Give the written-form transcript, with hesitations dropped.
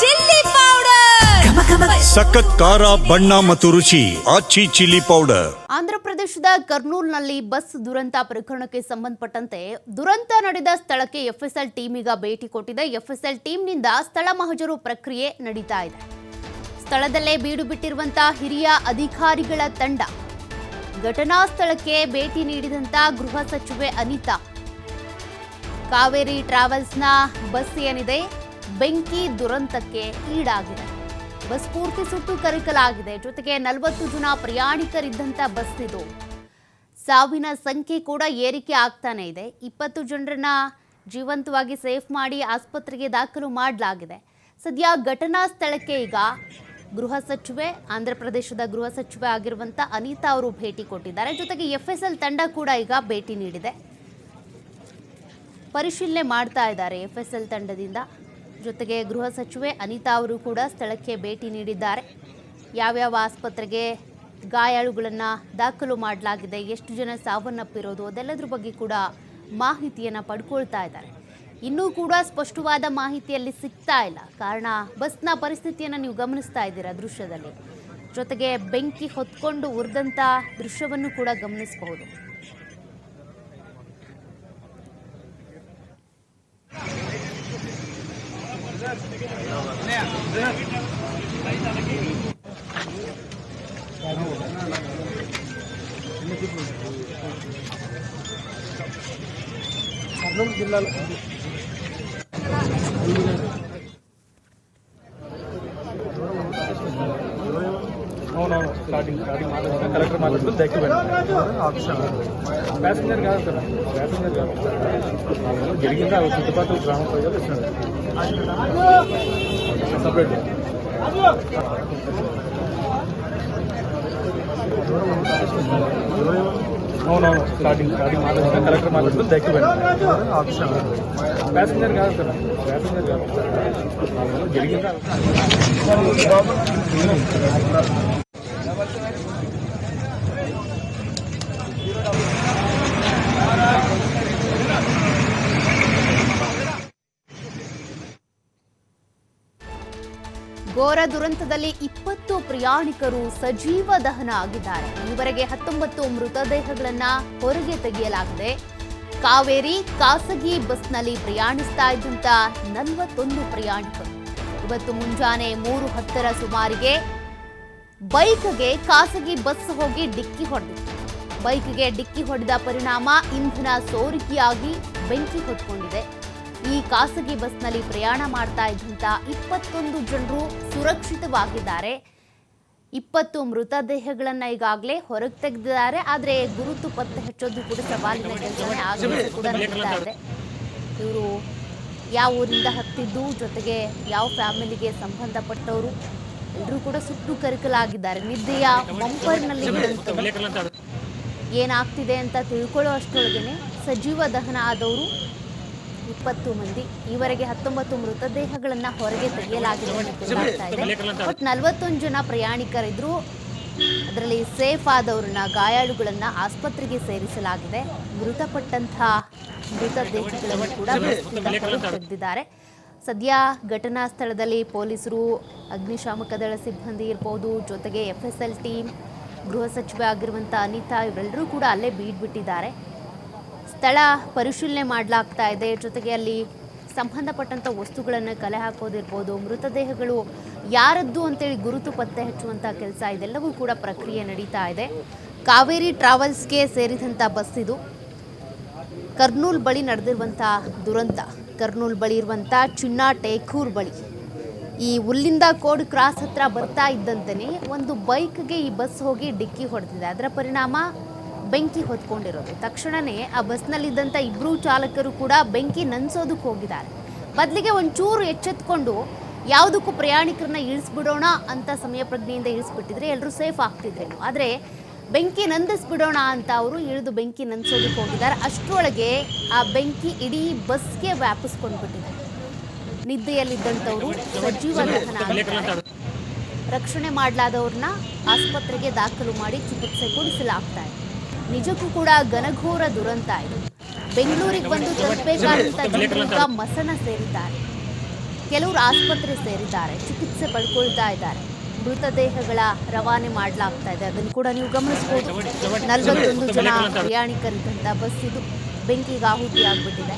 Chilli powder, ಸಖತ್ ಖಾರ ಬಣ್ಣ ಮತ್ತು ರುಚಿ ಆಚಿ ಚಿಲ್ಲಿ ಪೌಡರ್. ಆಂಧ್ರಪ್ರದೇಶದ ಕರ್ನೂಲ್ನಲ್ಲಿ ಬಸ್ ದುರಂತ ಪ್ರಕರಣಕ್ಕೆ ಸಂಬಂಧಪಟ್ಟಂತೆ ದುರಂತ ನಡೆದ ಸ್ಥಳಕ್ಕೆ ಎಫ್ಎಸ್ಎಲ್ ಟೀಮ್ ಈಗ ಭೇಟಿ ಕೊಟ್ಟಿದೆ. ಎಫ್ಎಸ್ಎಲ್ ಟೀಮ್ನಿಂದ ಸ್ಥಳ ಮಹಜರು ಪ್ರಕ್ರಿಯೆ ನಡೀತಾ ಇದೆ. ಸ್ಥಳದಲ್ಲೇ ಬೀಡು ಬಿಟ್ಟಿರುವಂತಹ ಹಿರಿಯ ಅಧಿಕಾರಿಗಳ ತಂಡ ಘಟನಾ ಸ್ಥಳಕ್ಕೆ ಭೇಟಿ ನೀಡಿದಂತ ಗೃಹ ಸಚಿವೆ ಅನಿತಾ, ಕಾವೇರಿ ಟ್ರಾವೆಲ್ಸ್ನ ಬಸ್ ಏನಿದೆ ಬೆಂಕಿ ದುರಂತಕ್ಕೆ ಈಡಾಗಿದೆ. ಬಸ್ ಪೂರ್ತಿ ಸುಟ್ಟು ಕರಕಲಾಗಿದೆ. ಜೊತೆಗೆ 40 ಜನ ಪ್ರಯಾಣಿಕರಿದ್ದಂಥ ಬಸ್ ಇದು. ಸಾವಿನ ಸಂಖ್ಯೆ ಕೂಡ ಏರಿಕೆ ಆಗ್ತಾನೆ ಇದೆ. 20 ಜನರನ್ನ ಜೀವಂತವಾಗಿ ಸೇಫ್ ಮಾಡಿ ಆಸ್ಪತ್ರೆಗೆ ದಾಖಲು ಮಾಡಲಾಗಿದೆ. ಸದ್ಯ ಘಟನಾ ಸ್ಥಳಕ್ಕೆ ಈಗ ಗೃಹ ಸಚಿವೆ, ಆಂಧ್ರಪ್ರದೇಶದ ಗೃಹ ಸಚಿವೆ ಆಗಿರುವಂಥ ಅನಿತಾ ಅವರು ಭೇಟಿ ಕೊಟ್ಟಿದ್ದಾರೆ. ಜೊತೆಗೆ ಎಫ್ಎಸ್ಎಲ್ ತಂಡ ಕೂಡ ಈಗ ಭೇಟಿ ನೀಡಿದೆ. ಪರಿಶೀಲನೆ ಮಾಡ್ತಾ ಇದ್ದಾರೆ ಎಫ್ಎಸ್ಎಲ್ ತಂಡದಿಂದ. ಜೊತೆಗೆ ಗೃಹ ಸಚಿವೆ ಅನಿತಾ ಅವರು ಕೂಡ ಸ್ಥಳಕ್ಕೆ ಭೇಟಿ ನೀಡಿದ್ದಾರೆ. ಯಾವ್ಯಾವ ಆಸ್ಪತ್ರೆಗೆ ಗಾಯಾಳುಗಳನ್ನು ದಾಖಲು ಮಾಡಲಾಗಿದೆ, ಎಷ್ಟು ಜನ ಸಾವನ್ನಪ್ಪಿರೋದು, ಅದೆಲ್ಲದ್ರ ಬಗ್ಗೆ ಕೂಡ ಮಾಹಿತಿಯನ್ನು ಪಡ್ಕೊಳ್ತಾ ಇದ್ದಾರೆ. ಇನ್ನೂ ಕೂಡ ಸ್ಪಷ್ಟವಾದ ಮಾಹಿತಿಯಲ್ಲಿ ಸಿಗ್ತಾ ಇಲ್ಲ. ಕಾರಣ ಬಸ್ನ ಪರಿಸ್ಥಿತಿಯನ್ನು ನೀವು ಗಮನಿಸ್ತಾ ಇದ್ದೀರಾ ದೃಶ್ಯದಲ್ಲಿ. ಜೊತೆಗೆ ಬೆಂಕಿ ಹೊತ್ಕೊಂಡು ಉರಿದಂಥ ದೃಶ್ಯವನ್ನು ಕೂಡ ಗಮನಿಸಬಹುದು. స్టార్టింగ్ కలెక్టర్ మాట్లాడుతూ దగ్గర ప్యాసింజర్ కాదు సార్, ప్యాసింజర్ కాదు జరిగింది. ఆ చుట్టుపక్కల గ్రామ ప్రజలు ఇస్తున్నారు సపరేట్. అవునవును, స్టార్టింగ్ మాట్లాడుతూ కలెక్టర్ మాట్లాడుతూ దగ్గర ప్యాసింజర్ కాదు సార్, ప్యాసింజర్ కాదు జరిగింది. ಘೋರ ದುರಂತದಲ್ಲಿ 20 ಪ್ರಯಾಣಿಕರು ಸಜೀವ ದಹನ ಆಗಿದ್ದಾರೆ. ಈವರೆಗೆ 19 ಮೃತದೇಹಗಳನ್ನ ಹೊರಗೆ ತೆಗೆಯಲಾಗಿದೆ. ಕಾವೇರಿ ಖಾಸಗಿ ಬಸ್ನಲ್ಲಿ ಪ್ರಯಾಣಿಸ್ತಾ ಇದ್ದಂತ 41 ಪ್ರಯಾಣಿಕರು ಇವತ್ತು ಮುಂಜಾನೆ 3:10 ಸುಮಾರಿಗೆ ಬೈಕ್ಗೆ ಖಾಸಗಿ ಬಸ್ ಹೋಗಿ ಡಿಕ್ಕಿ ಹೊಡೆದಿತ್ತು. ಬೈಕ್ಗೆ ಡಿಕ್ಕಿ ಹೊಡೆದ ಪರಿಣಾಮ ಇಂಧನ ಸೋರಿಕೆಯಾಗಿ ಬೆಂಕಿ ಹೊತ್ಕೊಂಡಿದೆ. ಈ ಖಾಸಗಿ ಬಸ್ನಲ್ಲಿ ಪ್ರಯಾಣ ಮಾಡ್ತಾ ಇದ್ದಂಥ 21 ಜನರು ಸುರಕ್ಷಿತವಾಗಿದ್ದಾರೆ. 20 ಮೃತದೇಹಗಳನ್ನ ಈಗಾಗಲೇ ಹೊರಗೆ ತೆಗೆದಿದ್ದಾರೆ. ಆದರೆ ಗುರುತು ಪತ್ತೆ ಹಚ್ಚೋದು ಕೂಡ ಸವಾಲಿನ ಕೆಲಸನೇ ಆಗಲೇ ಕೂಡ ನಡೀತಾ ಇದೆ. ಇವರು ಯಾವ ಊರಿಂದ ಹತ್ತಿದ್ದು, ಜೊತೆಗೆ ಯಾವ ಫ್ಯಾಮಿಲಿಗೆ ಸಂಬಂಧಪಟ್ಟವರು ಎಲ್ಲರೂ ಕೂಡ ಸುಟ್ಟು ಕರಕಲಾಗಿದ್ದಾರೆ. ನಿದ್ದೆಯ ಮಂಪರ್ನಲ್ಲಿ ಏನಾಗ್ತಿದೆ ಅಂತ ತಿಳ್ಕೊಳ್ಳೋ ಅಷ್ಟರೊಳಗೇನೆ ಸಜೀವ ದಹನ ಆದವರು 20 ಮಂದಿ. ಈವರೆಗೆ 19 ಮೃತದೇಹಗಳನ್ನು ಹೊರಗೆ ತೆಗೆಯಲಾಗಿದೆ ಅಂತ ಗೊತ್ತಾಗ್ತಾ ಇದೆ. ಬಟ್ 41 ಜನ ಪ್ರಯಾಣಿಕರಿದ್ರು. ಅದರಲ್ಲಿ ಸೇಫ್ ಆದವ್ರನ್ನ, ಗಾಯಾಳುಗಳನ್ನ ಆಸ್ಪತ್ರೆಗೆ ಸೇರಿಸಲಾಗಿದೆ. ಮೃತಪಟ್ಟಂತಹ ಮೃತದೇಹಗಳನ್ನು ಕೂಡ ತೆಗೆದಿದ್ದಾರೆ. ಸದ್ಯ ಘಟನಾ ಸ್ಥಳದಲ್ಲಿ ಪೊಲೀಸರು, ಅಗ್ನಿಶಾಮಕ ದಳ ಸಿಬ್ಬಂದಿ ಇರ್ಬೋದು, ಜೊತೆಗೆ ಎಫ್ಎಸ್ಎಲ್ ಟೀಮ್, ಗೃಹ ಸಚಿವೆ ಆಗಿರುವಂಥ ಅನಿತಾ ಇವರೆಲ್ಲರೂ ಕೂಡ ಅಲ್ಲೇ ಬೀಡ್ಬಿಟ್ಟಿದ್ದಾರೆ. ಸ್ಥಳ ಪರಿಶೀಲನೆ ಮಾಡಲಾಗ್ತಾ ಇದೆ. ಜೊತೆಗೆ ಅಲ್ಲಿ ಸಂಬಂಧಪಟ್ಟಂಥ ವಸ್ತುಗಳನ್ನು ಕಲೆ ಹಾಕೋದಿರ್ಬೋದು, ಮೃತದೇಹಗಳು ಯಾರದ್ದು ಅಂತೇಳಿ ಗುರುತು ಪತ್ತೆ ಹಚ್ಚುವಂಥ ಕೆಲಸ, ಇದೆಲ್ಲವೂ ಕೂಡ ಪ್ರಕ್ರಿಯೆ ನಡೀತಾ ಇದೆ. ಕಾವೇರಿ ಟ್ರಾವೆಲ್ಸ್ಗೆ ಸೇರಿದಂಥ ಬಸ್ ಇದು. ಕರ್ನೂಲ್ ಬಳಿ ನಡೆದಿರುವಂಥ ದುರಂತ, ಕರ್ನೂಲ್ ಬಳಿ ಇರುವಂಥ ಚಿನ್ನ ಟೇಕೂರ್ ಬಳಿ ಈ ಉಲ್ಲಿಂದ ಕೋಡ್ ಕ್ರಾಸ್ ಹತ್ರ ಬರ್ತಾ ಇದ್ದಂತೆಯೇ ಒಂದು ಬೈಕ್ಗೆ ಈ ಬಸ್ ಹೋಗಿ ಡಿಕ್ಕಿ ಹೊಡೆದಿದೆ. ಅದರ ಪರಿಣಾಮ ಬೆಂಕಿ ಹೊತ್ಕೊಂಡಿರೋದು. ತಕ್ಷಣವೇ ಆ ಬಸ್ನಲ್ಲಿದ್ದಂಥ 2 ಚಾಲಕರು ಕೂಡ ಬೆಂಕಿ ನಂದಿಸೋದಕ್ಕೆ ಹೋಗಿದ್ದಾರೆ. ಬದಲಿಗೆ ಒಂಚೂರು ಎಚ್ಚೆತ್ಕೊಂಡು ಯಾವುದಕ್ಕೂ ಪ್ರಯಾಣಿಕರನ್ನ ಇಳಿಸ್ಬಿಡೋಣ ಅಂತ ಸಮಯ ಪ್ರಜ್ಞೆಯಿಂದ ಇಳಿಸ್ಬಿಟ್ಟಿದ್ರೆ ಎಲ್ಲರೂ ಸೇಫ್ ಆಗ್ತಿದ್ರೇನು. ಆದರೆ ಬೆಂಕಿ ನಂದಿಸ್ಬಿಡೋಣ ಅಂತ ಅವರು ಇಳಿದು ಬೆಂಕಿ ನಂದಿಸೋದಕ್ಕೆ ಹೋಗಿದ್ದಾರೆ. ಅಷ್ಟರೊಳಗೆ ಆ ಬೆಂಕಿ ಇಡೀ ಬಸ್ಗೆ ವ್ಯಾಪಿಸ್ಕೊಂಡ್ಬಿಟ್ಟಿದೆ. ನಿದ್ದೆಯಲ್ಲಿದ್ದಂಥವರು ಸಜೀವ ದಹನ ಆಗಿದ್ದಾರೆ. ರಕ್ಷಣೆ ಮಾಡಲಾದವ್ರನ್ನ ಆಸ್ಪತ್ರೆಗೆ ದಾಖಲು ಮಾಡಿ ಚಿಕಿತ್ಸೆ ಕೊಡಿಸಲಾಗ್ತಾ ಇದೆ. ನಿಜಕ್ಕೂ ಕೂಡ ಘನಘೋರ ದುರಂತ ಇದು. ಬೆಂಗಳೂರಿಗೆ ಬಂದು ತಲುಪಬೇಕಾದಂಥ ಜನರು ಮಸಣ ಸೇರಿದ್ದಾರೆ. ಕೆಲವರು ಆಸ್ಪತ್ರೆ ಸೇರಿದ್ದಾರೆ, ಚಿಕಿತ್ಸೆ ಪಡ್ಕೊಳ್ತಾ ಇದ್ದಾರೆ. ಮೃತದೇಹಗಳ ರವಾನೆ ಮಾಡಲಾಗ್ತಾ ಇದೆ. ಅದನ್ನು ಕೂಡ ನೀವು ಗಮನಿಸಬಹುದು. 41 ಜನ ಪ್ರಯಾಣಿಕರಿದ್ದಂಥ ಬಸ್ ಇದು ಬೆಂಕಿಗೆ ಆಹುತಿಯಾಗ್ಬಿಟ್ಟಿದೆ.